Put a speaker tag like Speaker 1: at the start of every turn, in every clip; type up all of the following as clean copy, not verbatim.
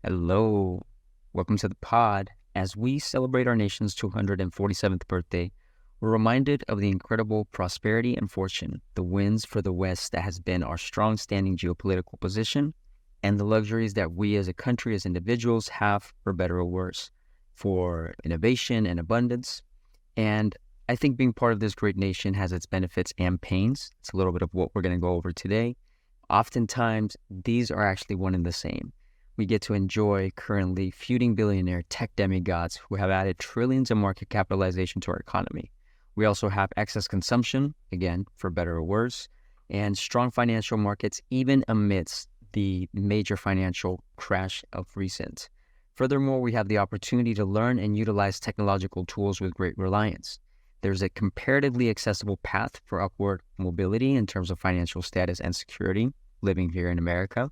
Speaker 1: Hello, welcome to the pod. As we celebrate our nation's 247th birthday, we're reminded of the incredible prosperity and fortune, the wins for the West that has been our strong standing geopolitical position, and the luxuries that we as a country, as individuals, have for better or worse, for innovation and abundance. And I think being part of this great nation has its benefits and pains. It's a little bit of what we're going to go over today. Oftentimes, these are actually one and the same. We get to enjoy currently feuding billionaire tech demigods who have added trillions of market capitalization to our economy. We also have excess consumption, again, for better or worse, and strong financial markets even amidst the major financial crash of recent. Furthermore, we have the opportunity to learn and utilize technological tools with great reliance. There's a comparatively accessible path for upward mobility in terms of financial status and security living here in America.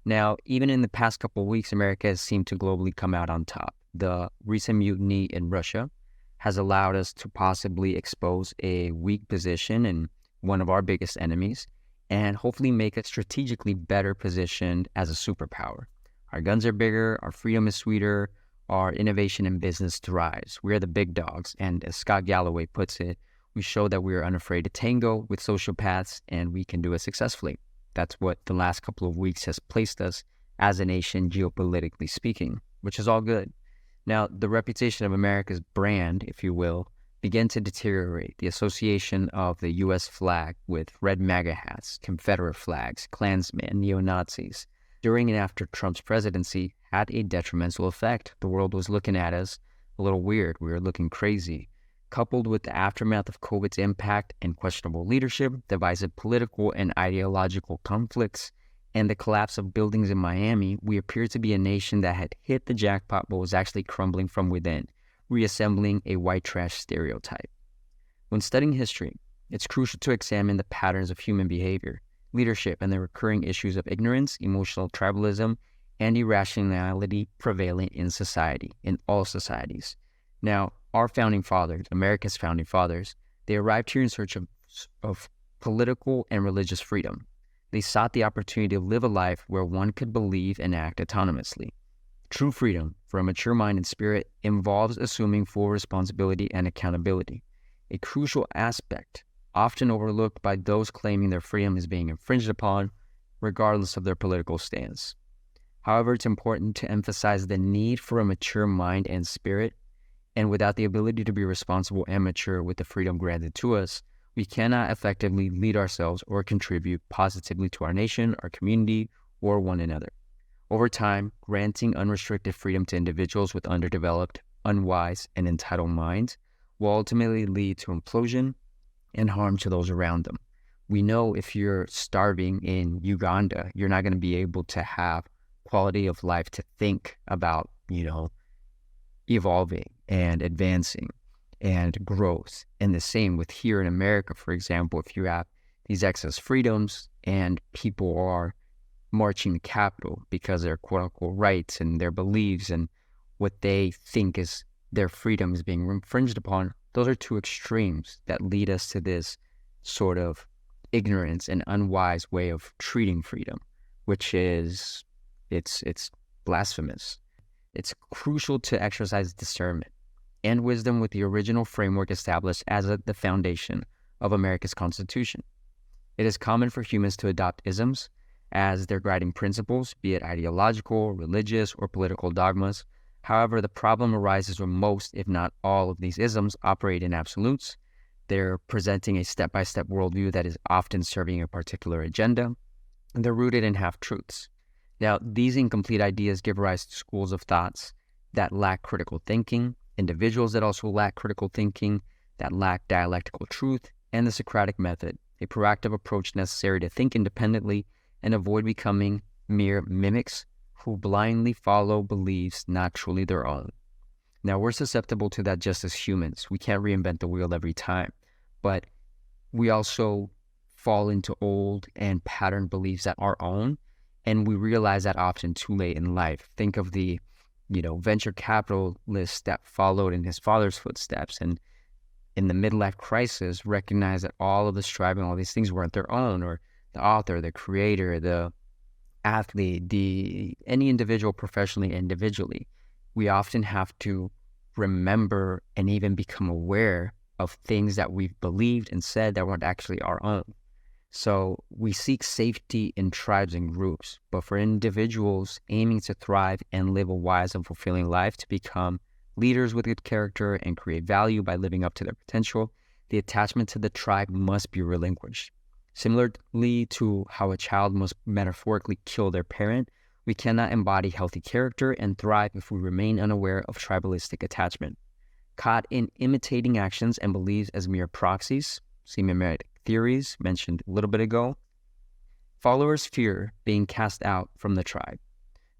Speaker 1: Now, even in the past couple of weeks, America has seemed to globally come out on top. The recent mutiny in Russia has allowed us to possibly expose a weak position in one of our biggest enemies and hopefully make us strategically better positioned as a superpower. Our guns are bigger, our freedom is sweeter, our innovation and business thrives. We are the big dogs, and as Scott Galloway puts it, we show that we are unafraid to tango with sociopaths and we can do it successfully. That's what the last couple of weeks has placed us as a nation, geopolitically speaking, which is all good. Now, the reputation of America's brand, if you will, began to deteriorate. The association of the U.S. flag with red MAGA hats, Confederate flags, Klansmen, neo-Nazis, during and after Trump's presidency had a detrimental effect. The world was looking at us a little weird. We were looking crazy. Coupled with the aftermath of COVID's impact and questionable leadership, divisive political and ideological conflicts, and the collapse of buildings in Miami, we appeared to be a nation that had hit the jackpot but was actually crumbling from within, reassembling a white trash stereotype. When studying history, it's crucial to examine the patterns of human behavior, leadership, and the recurring issues of ignorance, emotional tribalism, and irrationality prevalent in society, in all societies. Now, our founding fathers, America's founding fathers, they arrived here in search of political and religious freedom. They sought the opportunity to live a life where one could believe and act autonomously. True freedom for a mature mind and spirit involves assuming full responsibility and accountability, a crucial aspect often overlooked by those claiming their freedom is being infringed upon, regardless of their political stance. However, it's important to emphasize the need for a mature mind and spirit, and without the ability to be responsible and mature with the freedom granted to us, we cannot effectively lead ourselves or contribute positively to our nation, our community, or one another. Over time, granting unrestricted freedom to individuals with underdeveloped, unwise, and entitled minds will ultimately lead to implosion and harm to those around them. We know if you're starving in Uganda, you're not going to be able to have quality of life to think about, evolving and advancing and growth. And the same with here in America, for example, if you have these excess freedoms and people are marching the Capitol because their quote unquote rights and their beliefs and what they think is their freedom is being infringed upon, those are two extremes that lead us to this sort of ignorance and unwise way of treating freedom, which is, it's blasphemous. It's crucial to exercise discernment and wisdom with the original framework established as the foundation of America's Constitution. It is common for humans to adopt isms as their guiding principles, be it ideological, religious, or political dogmas. However, the problem arises when most, if not all, of these isms operate in absolutes. They're presenting a step-by-step worldview that is often serving a particular agenda, and they're rooted in half-truths. Now, these incomplete ideas give rise to schools of thoughts that lack critical thinking, individuals that also lack critical thinking, that lack dialectical truth, and the Socratic method, a proactive approach necessary to think independently and avoid becoming mere mimics who blindly follow beliefs not truly their own. Now, we're susceptible to that just as humans. We can't reinvent the wheel every time, but we also fall into old and patterned beliefs that are our own, and we realize that often too late in life. Think of the, venture capitalist that followed in his father's footsteps, and in the midlife crisis, recognized that all of the striving, all these things weren't their own, or the author, the creator, the athlete, any individual professionally, individually, we often have to remember and even become aware of things that we've believed and said that weren't actually our own. So we seek safety in tribes and groups, but for individuals aiming to thrive and live a wise and fulfilling life, to become leaders with good character and create value by living up to their potential, the attachment to the tribe must be relinquished. Similarly to how a child must metaphorically kill their parent, we cannot embody healthy character and thrive if we remain unaware of tribalistic attachment. Caught in imitating actions and beliefs as mere proxies, mimetic theories mentioned a little bit ago, followers fear being cast out from the tribe,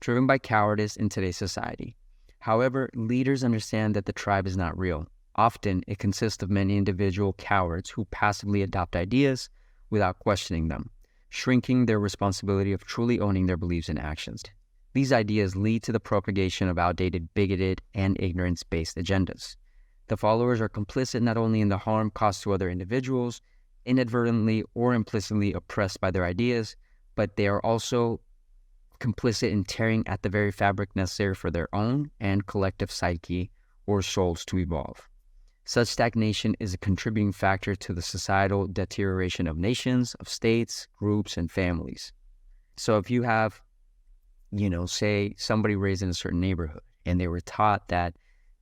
Speaker 1: driven by cowardice in today's society. However, leaders understand that the tribe is not real. Often, it consists of many individual cowards who passively adopt ideas without questioning them, shrinking their responsibility of truly owning their beliefs and actions. These ideas lead to the propagation of outdated, bigoted, and ignorance-based agendas. The followers are complicit not only in the harm caused to other individuals, inadvertently or implicitly oppressed by their ideas, but they are also complicit in tearing at the very fabric necessary for their own and collective psyche or souls to evolve. Such stagnation is a contributing factor to the societal deterioration of nations, of states, groups, and families. So if you have, say somebody raised in a certain neighborhood and they were taught that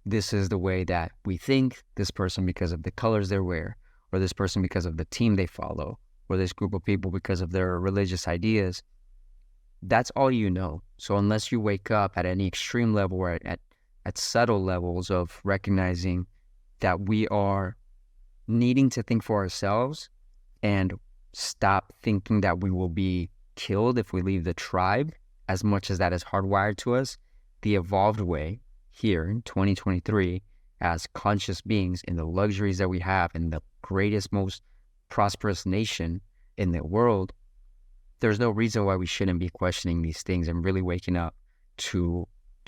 Speaker 1: this is the way that we think, this person because of the colors they wear, or this person because of the team they follow, or this group of people because of their religious ideas, that's all you know. So unless you wake up at any extreme level or at subtle levels of recognizing that we are needing to think for ourselves and stop thinking that we will be killed if we leave the tribe, as much as that is hardwired to us, the evolved way here in 2023 as conscious beings in the luxuries that we have in the greatest, most prosperous nation in the world, there's no reason why we shouldn't be questioning these things and really waking up to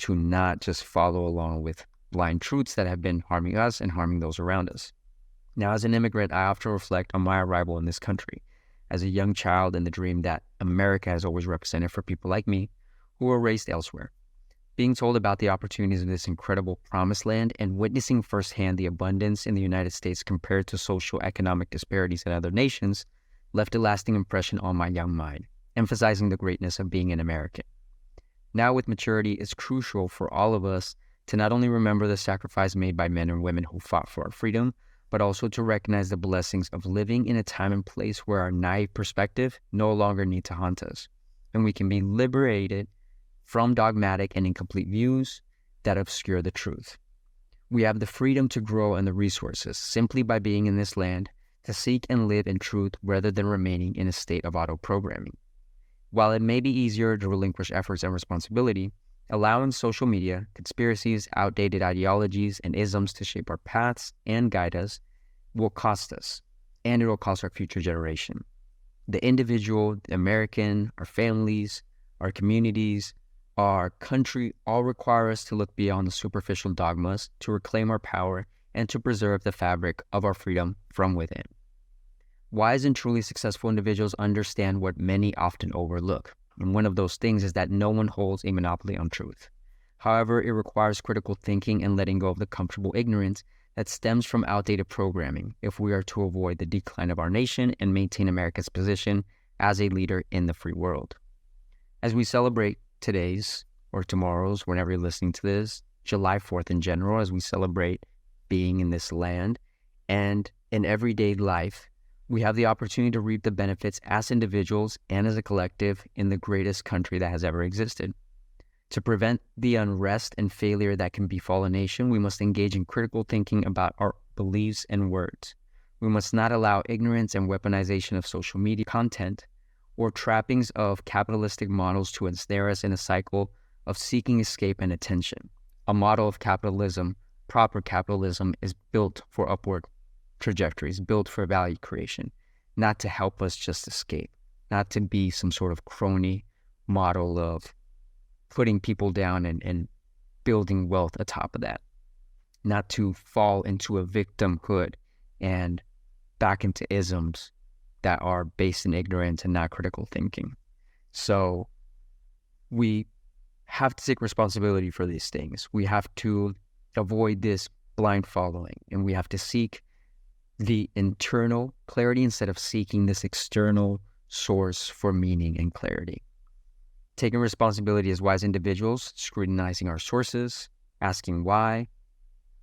Speaker 1: not just follow along with blind truths that have been harming us and harming those around us. Now, as an immigrant, I often reflect on my arrival in this country as a young child and the dream that America has always represented for people like me who were raised elsewhere. Being told about the opportunities of this incredible promised land and witnessing firsthand the abundance in the United States compared to social economic disparities in other nations left a lasting impression on my young mind, emphasizing the greatness of being an American. Now, with maturity, it's crucial for all of us to not only remember the sacrifice made by men and women who fought for our freedom, but also to recognize the blessings of living in a time and place where our naive perspective no longer need to haunt us, and we can be liberated from dogmatic and incomplete views that obscure the truth. We have the freedom to grow and the resources simply by being in this land to seek and live in truth rather than remaining in a state of auto-programming. While it may be easier to relinquish efforts and responsibility, allowing social media, conspiracies, outdated ideologies, and isms to shape our paths and guide us will cost us, and it will cost our future generation. The individual, the American, our families, our communities, our country all require us to look beyond the superficial dogmas to reclaim our power and to preserve the fabric of our freedom from within. Wise and truly successful individuals understand what many often overlook. And one of those things is that no one holds a monopoly on truth. However, it requires critical thinking and letting go of the comfortable ignorance that stems from outdated programming if we are to avoid the decline of our nation and maintain America's position as a leader in the free world. As we celebrate today's or tomorrow's, whenever you're listening to this, July 4th in general, as we celebrate being in this land and in everyday life, we have the opportunity to reap the benefits as individuals and as a collective in the greatest country that has ever existed. To prevent the unrest and failure that can befall a nation, we must engage in critical thinking about our beliefs and words. We must not allow ignorance and weaponization of social media content or trappings of capitalistic models to ensnare us in a cycle of seeking escape and attention. A model of capitalism, proper capitalism, is built for upward trajectories, built for value creation, not to help us just escape, not to be some sort of crony model of putting people down and building wealth atop of that, not to fall into a victimhood and back into isms that are based in ignorance and not critical thinking. So we have to take responsibility for these things. We have to avoid this blind following, and we have to seek the internal clarity instead of seeking this external source for meaning and clarity. Taking responsibility as wise individuals, scrutinizing our sources, asking why,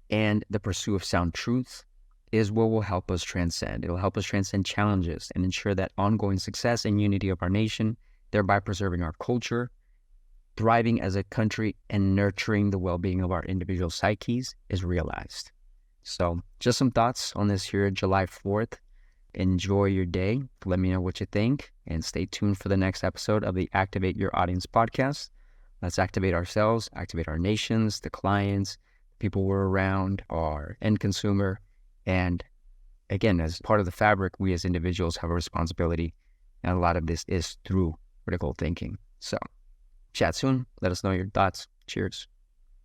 Speaker 1: and the pursuit of sound truth is what will help us transcend. It'll help us transcend challenges and ensure that ongoing success and unity of our nation, thereby preserving our culture, thriving as a country, and nurturing the well-being of our individual psyches is realized. So just some thoughts on this here July 4th. Enjoy your day. Let me know what you think, and stay tuned for the next episode of the Activate Your Audience podcast. Let's activate ourselves, activate our nations, the clients, people we're around, our end consumer. And again, as part of the fabric, we as individuals have a responsibility. And a lot of this is through critical thinking. So chat soon. Let us know your thoughts. Cheers.